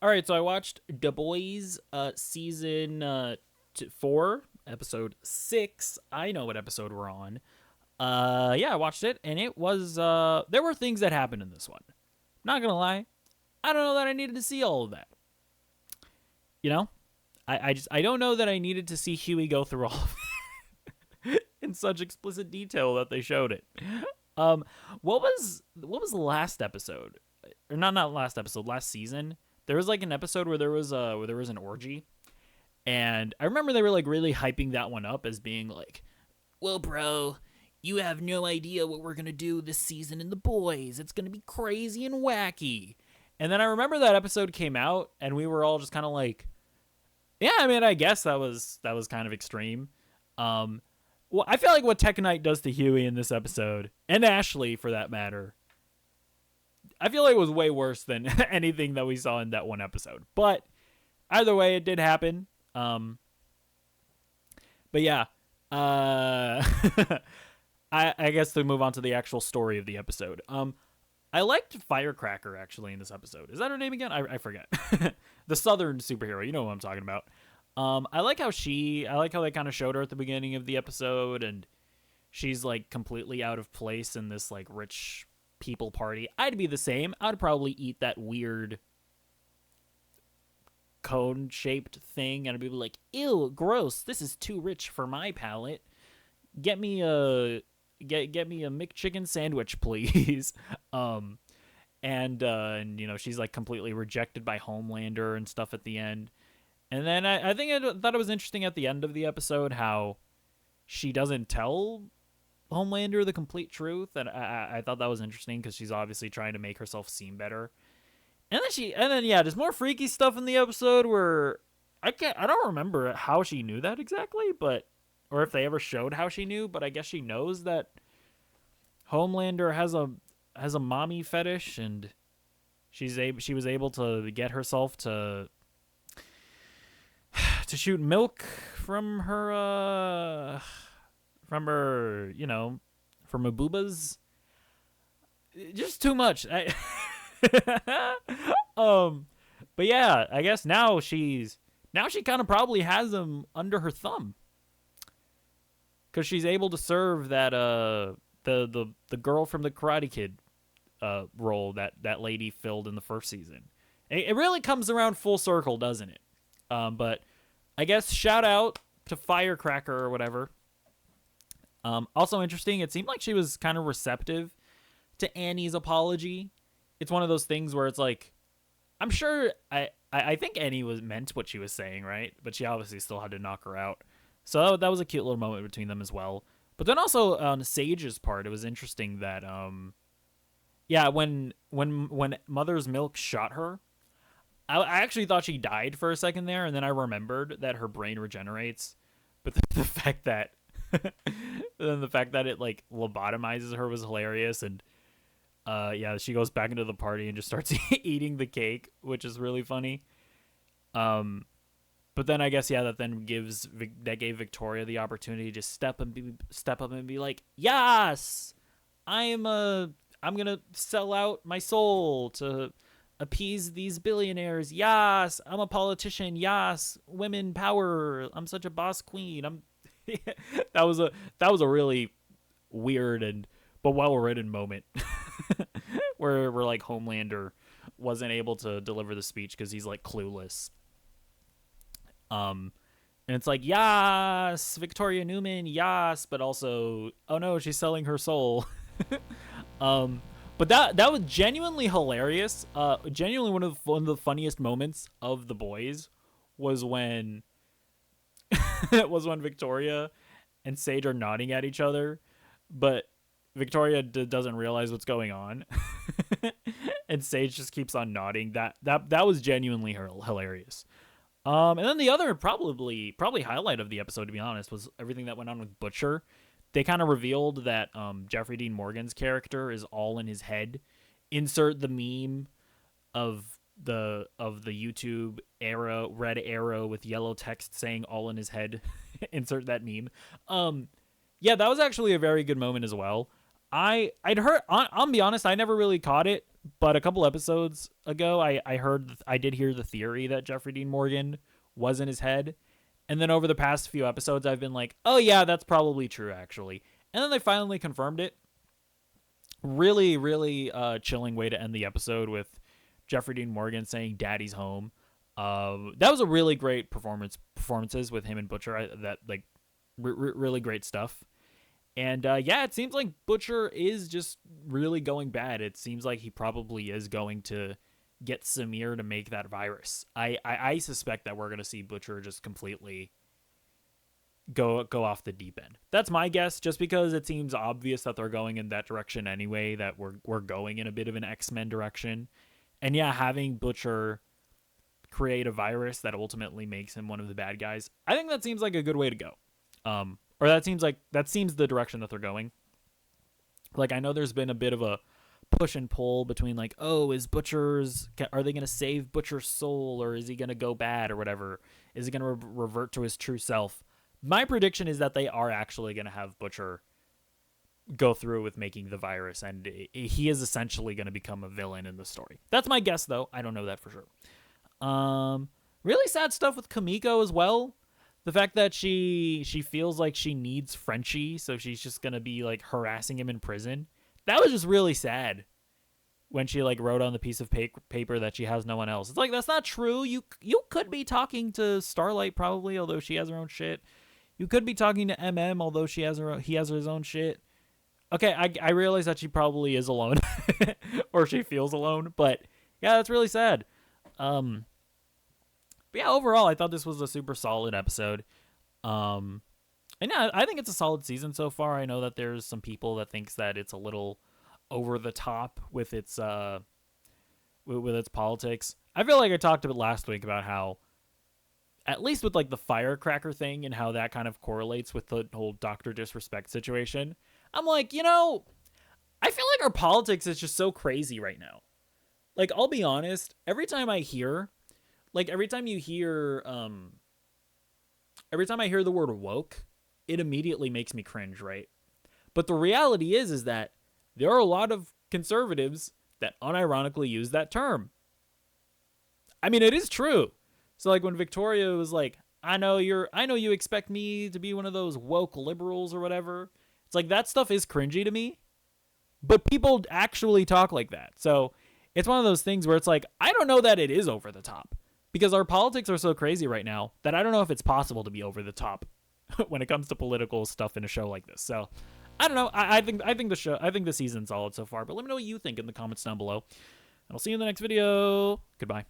All right, so I watched The Boys season 4, episode 6. I know what episode we're on. Yeah, I watched it, and it was there were things that happened in this one. Not gonna lie, I don't know that I needed to see all of that. You know, I don't know that I needed to see Huey go through all of it in such explicit detail that they showed it. Um, what was the last episode? Or not last episode, last season. There was like an episode where there was an orgy, and I remember they were like really hyping that one up as being like, "Well, bro, you have no idea what we're gonna do this season in The Boys. It's gonna be crazy and wacky." And then I remember that episode came out, and we were all just kind of like, "Yeah, I mean, I guess that was kind of extreme." Um, well, I feel like what Tech Knight does to Huey in this episode, and Ashley for that matter, I feel like it was way worse than anything that we saw in that one episode. But either way, it did happen. But yeah, uh, I guess to move on to the actual story of the episode. I liked Firecracker actually in this episode. Is that her name again? I forget. The Southern superhero. You know what I'm talking about. I like how they kind of showed her at the beginning of the episode, and she's like completely out of place in this like rich people party. I'd be the same. I'd probably eat that weird cone shaped thing and I'd be like, ew, gross. This is too rich for my palate. Get me a get me a McChicken sandwich, please. um and you know, she's like completely rejected by Homelander and stuff at the end. And then I think I thought it was interesting at the end of the episode how she doesn't tell Homelander the complete truth, and I thought that was interesting because she's obviously trying to make herself seem better. And then yeah, there's more freaky stuff in the episode where I don't remember how she knew that exactly, but or if they ever showed how she knew, but I guess she knows that Homelander has a mommy fetish, and she was able to get herself to shoot milk from her, you know, from her boobas. Just too much. um, but yeah, I guess now she kind of probably has him under her thumb because she's able to serve that the girl from the Karate Kid role that lady filled in the first season. It really comes around full circle, doesn't it? But I guess shout out to Firecracker or whatever. Also interesting, it seemed like she was kind of receptive to Annie's apology. It's one of those things where it's like, I'm sure I think Annie was meant what she was saying, right? But she obviously still had to knock her out. So that was a cute little moment between them as well. But then also on Sage's part, it was interesting that yeah, when Mother's Milk shot her, I actually thought she died for a second there, and then I remembered that her brain regenerates. But the fact that then the fact that it like lobotomizes her was hilarious, and yeah, she goes back into the party and just starts eating the cake, which is really funny. Um, but then I guess yeah, that gave Victoria the opportunity to step up and be like, yes, I'm gonna sell out my soul to appease these billionaires. Yes, I'm a politician. Yes, women power. I'm such a boss queen. I'm that was a really weird and but well written moment where like Homelander wasn't able to deliver the speech because he's like clueless. Um, and it's like, yes, Victoria Newman, yes, but also, oh no, she's selling her soul. um, but that was genuinely hilarious. Genuinely one of the funniest moments of The Boys was when was when Victoria and Sage are nodding at each other, but Victoria doesn't realize what's going on, and Sage just keeps on nodding. That was genuinely hilarious. And then the other probably highlight of the episode, to be honest, was everything that went on with Butcher. They kind of revealed that Jeffrey Dean Morgan's character is all in his head. Insert the meme of the YouTube arrow, red arrow with yellow text saying "all in his head." Insert that meme. Yeah, that was actually a very good moment as well. I'd heard. I'll be honest, I never really caught it But a couple episodes ago, I did hear the theory that Jeffrey Dean Morgan was in his head. And then over the past few episodes, I've been like, oh yeah, that's probably true, actually. And then they finally confirmed it. Really, really chilling way to end the episode with Jeffrey Dean Morgan saying "Daddy's home." That was a really great performances with him and Butcher. That like really great stuff. And yeah, it seems like Butcher is just really going bad. It seems like he probably is going to get Samir to make that virus. I suspect that we're gonna see Butcher just completely go off the deep end. That's my guess, just because it seems obvious that they're going in that direction anyway, that we're going in a bit of an X-Men direction. And yeah, having Butcher create a virus that ultimately makes him one of the bad guys, I think that seems like a good way to go. Or that seems the direction that they're going. Like, I know there's been a bit of a push and pull between like, oh, are they going to save Butcher's soul, or is he going to go bad or whatever? Is he going to revert to his true self? My prediction is that they are actually going to have Butcher go through with making the virus, and he is essentially going to become a villain in the story. That's my guess, though. I don't know that for sure. Really sad stuff with Kamiko as well. The fact that she feels like she needs Frenchie, so she's just going to be like harassing him in prison. That was just really sad when she like wrote on the piece of paper that she has no one else. It's like, that's not true. You could be talking to Starlight probably, although she has her own shit. You could be talking to MM, although he has his own shit. Okay, I realize that she probably is alone, or she feels alone, but yeah, that's really sad. But yeah, overall, I thought this was a super solid episode. And yeah, I think it's a solid season so far. I know that there's some people that thinks that it's a little over the top with its with its politics. I feel like I talked a bit last week about how, at least with like the firecracker thing and how that kind of correlates with the whole Dr. Disrespect situation, I'm like, I feel like our politics is just so crazy right now. Like, I'll be honest, every time I hear the word woke, it immediately makes me cringe, right? But the reality is that there are a lot of conservatives that unironically use that term. I mean, it is true. So like when Victoria was like, I know you expect me to be one of those woke liberals or whatever. It's like, that stuff is cringy to me, but people actually talk like that. So it's one of those things where it's like, I don't know that it is over the top, because our politics are so crazy right now that I don't know if it's possible to be over the top when it comes to political stuff in a show like this. So I don't know. I think the season's solid so far, but let me know what you think in the comments down below. And I'll see you in the next video. Goodbye.